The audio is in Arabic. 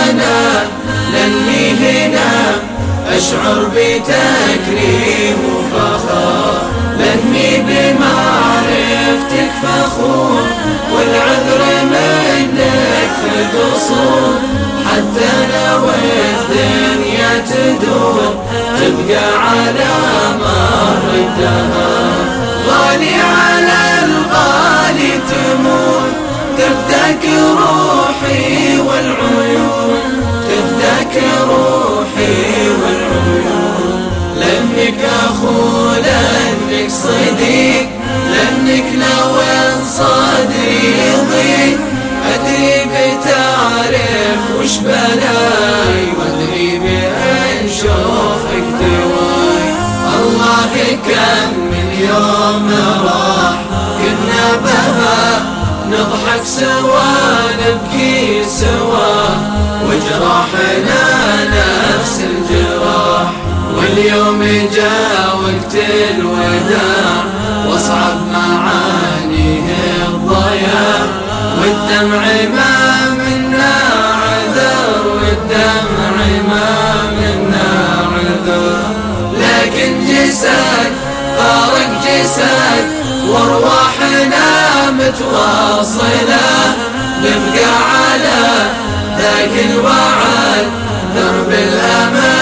أنا لأني هنا أشعر بتكريم وفخر، لأني بمعرفتك فخور، والعذر منك في القصور، حتى لو الدنيا تدور تبقى على مر الدهر. غالي على الغالي تمون، تفداك روحي والعيون، تفداك روحي والعيون، لأنك أخو لأنك صديق، لأنك لو صدري يضيق أدري بتعرف وش بلاي، وأدري بأن شوفك دواي. الله كم من يوم راح كنا بها نضحك سوا نبكي سوا، وجراحنا نفس الجراح، واليوم جاء وقت الوداع واصعب معانيه الضياع، والدمع ما منا عذر، والدمع ما منا عذر، لكن جسد فارق جسد وارواحنا متواصلة، نبقى على ذاك الوعد درب الأمان.